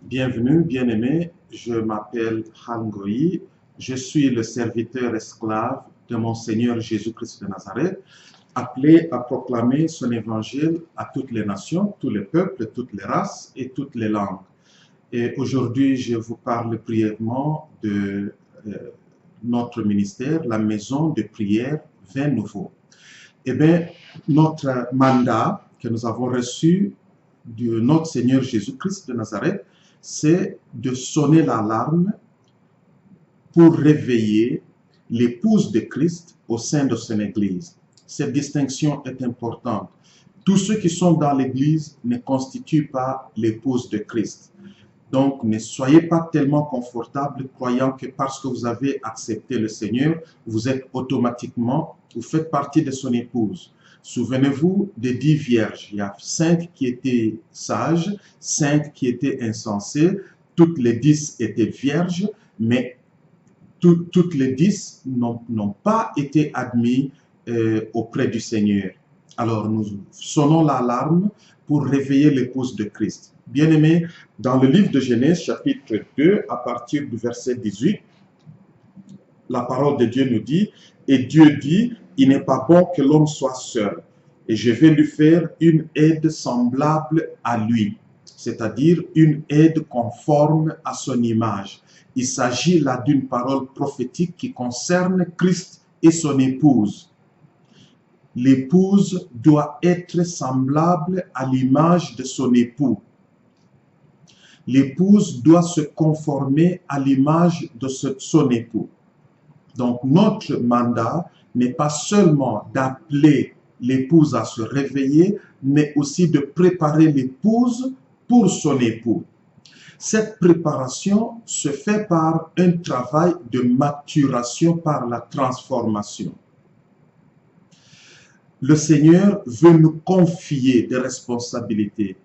Bienvenue, bien-aimé, je m'appelle Han Goyi, je suis le serviteur esclave de mon Seigneur Jésus-Christ de Nazareth, appelé à proclamer son évangile à toutes les nations, tous les peuples, toutes les races et toutes les langues. Et aujourd'hui, je vous parle brièvement de notre ministère, la maison de prière Vin Nouveau. Eh bien, notre mandat que nous avons reçu de notre Seigneur Jésus-Christ de Nazareth, c'est de sonner l'alarme pour réveiller l'épouse de Christ au sein de son Église. Cette distinction est importante. Tous ceux qui sont dans l'Église ne constituent pas l'épouse de Christ. Donc, ne soyez pas tellement confortables croyant que parce que vous avez accepté le Seigneur, vous êtes automatiquement, vous faites partie de son épouse. Souvenez-vous des 10 vierges. Il y a 5 qui étaient sages, 5 qui étaient insensées. Toutes les 10 étaient vierges, mais toutes les 10 n'ont pas été admises auprès du Seigneur. Alors, nous sonnons l'alarme pour réveiller l'épouse de Christ. Bien-aimés, dans le livre de Genèse, chapitre 2, à partir du verset 18, la parole de Dieu nous dit, « Et Dieu dit, il n'est pas bon que l'homme soit seul, et je vais lui faire une aide semblable à lui, c'est-à-dire une aide conforme à son image. » Il s'agit là d'une parole prophétique qui concerne Christ et son épouse. L'épouse doit être semblable à l'image de son époux. L'épouse doit se conformer à l'image de son époux. Donc, notre mandat n'est pas seulement d'appeler l'épouse à se réveiller, mais aussi de préparer l'épouse pour son époux. Cette préparation se fait par un travail de maturation par la transformation. Le Seigneur veut nous confier des responsabilités.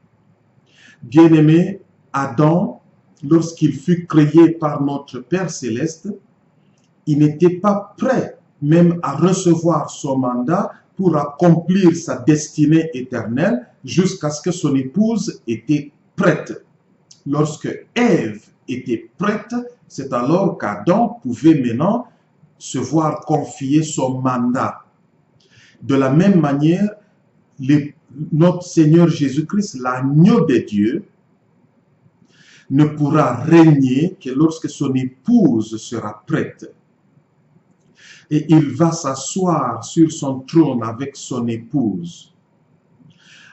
Bien-aimé, Adam, lorsqu'il fut créé par notre Père Céleste, il n'était pas prêt même à recevoir son mandat pour accomplir sa destinée éternelle jusqu'à ce que son épouse était prête. Lorsque Ève était prête, c'est alors qu'Adam pouvait maintenant se voir confier son mandat. De la même manière, notre Seigneur Jésus-Christ, l'agneau de Dieu, ne pourra régner que lorsque son épouse sera prête. Et il va s'asseoir sur son trône avec son épouse.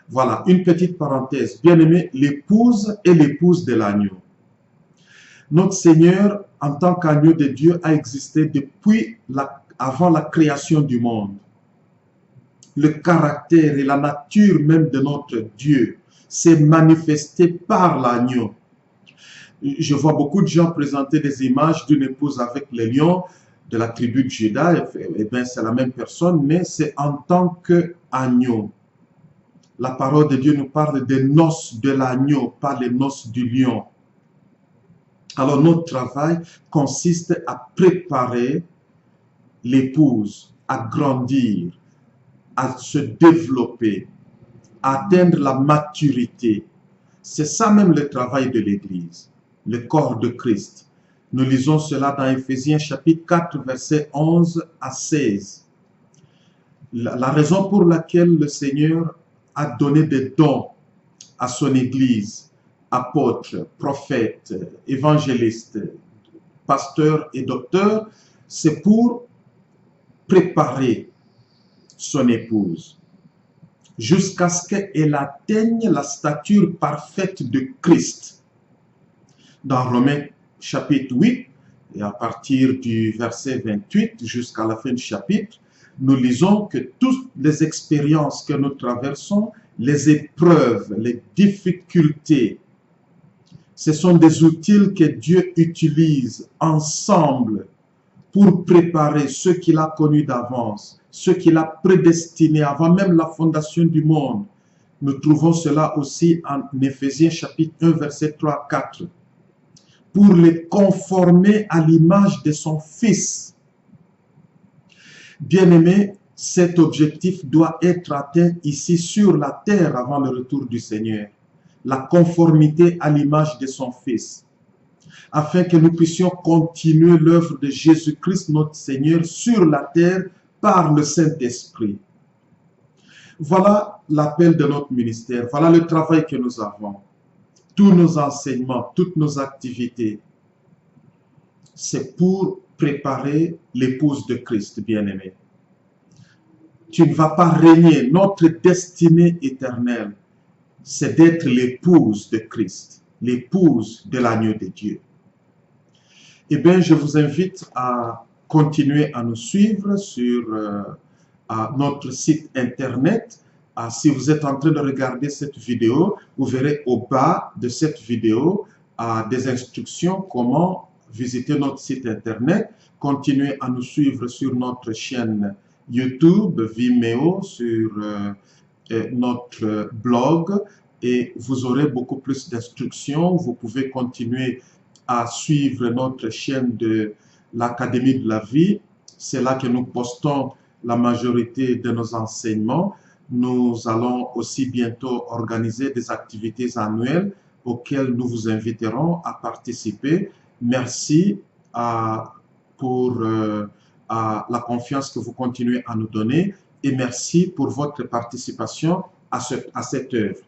Voilà, une petite parenthèse. Bien-aimé, l'épouse est l'épouse de l'agneau. Notre Seigneur, en tant qu'agneau de Dieu, a existé depuis avant la création du monde. Le caractère et la nature même de notre Dieu s'est manifesté par l'agneau. Je vois beaucoup de gens présenter des images d'une épouse avec les lions de la tribu de Juda. Eh bien, c'est la même personne, mais c'est en tant qu'agneau. La parole de Dieu nous parle des noces de l'agneau, pas les noces du lion. Alors, notre travail consiste à préparer l'épouse, à grandir, à se développer, à atteindre la maturité. C'est ça même le travail de l'Église, le corps de Christ. Nous lisons cela dans Éphésiens chapitre 4, versets 11 à 16. La raison pour laquelle le Seigneur a donné des dons à son Église, apôtres, prophètes, évangélistes, pasteurs et docteurs, c'est pour préparer son épouse jusqu'à ce qu'elle atteigne la stature parfaite de Christ. Dans Romains chapitre 8, et à partir du verset 28 jusqu'à la fin du chapitre, nous lisons que toutes les expériences que nous traversons, les épreuves, les difficultés, ce sont des outils que Dieu utilise ensemble pour préparer ceux qu'il a connus d'avance, ceux qu'il a prédestinés avant même la fondation du monde. Nous trouvons cela aussi en Éphésiens chapitre 1, verset 3 à 4. Pour les conformer à l'image de son Fils. Bien-aimé, cet objectif doit être atteint ici sur la terre avant le retour du Seigneur. la conformité à l'image de son Fils, afin que nous puissions continuer l'œuvre de Jésus-Christ, notre Seigneur, sur la terre par le Saint-Esprit. Voilà l'appel de notre ministère, voilà le travail que nous avons. Tous nos enseignements, toutes nos activités, c'est pour préparer l'épouse de Christ, bien-aimé. Tu ne vas pas régner. Notre destinée éternelle, c'est d'être l'épouse de Christ, l'épouse de l'agneau de Dieu. Eh bien, je vous invite à continuer à nous suivre sur notre site internet. Si vous êtes en train de regarder cette vidéo, vous verrez au bas de cette vidéo des instructions comment visiter notre site internet. Continuez à nous suivre sur notre chaîne YouTube, Vimeo, sur notre blog, et vous aurez beaucoup plus d'instructions. Vous pouvez continuer à suivre notre chaîne de l'Académie de la vie. C'est là que nous postons la majorité de nos enseignements. Nous allons aussi bientôt organiser des activités annuelles auxquelles nous vous inviterons à participer. Merci pour la confiance que vous continuez à nous donner, et merci pour votre participation à cette œuvre.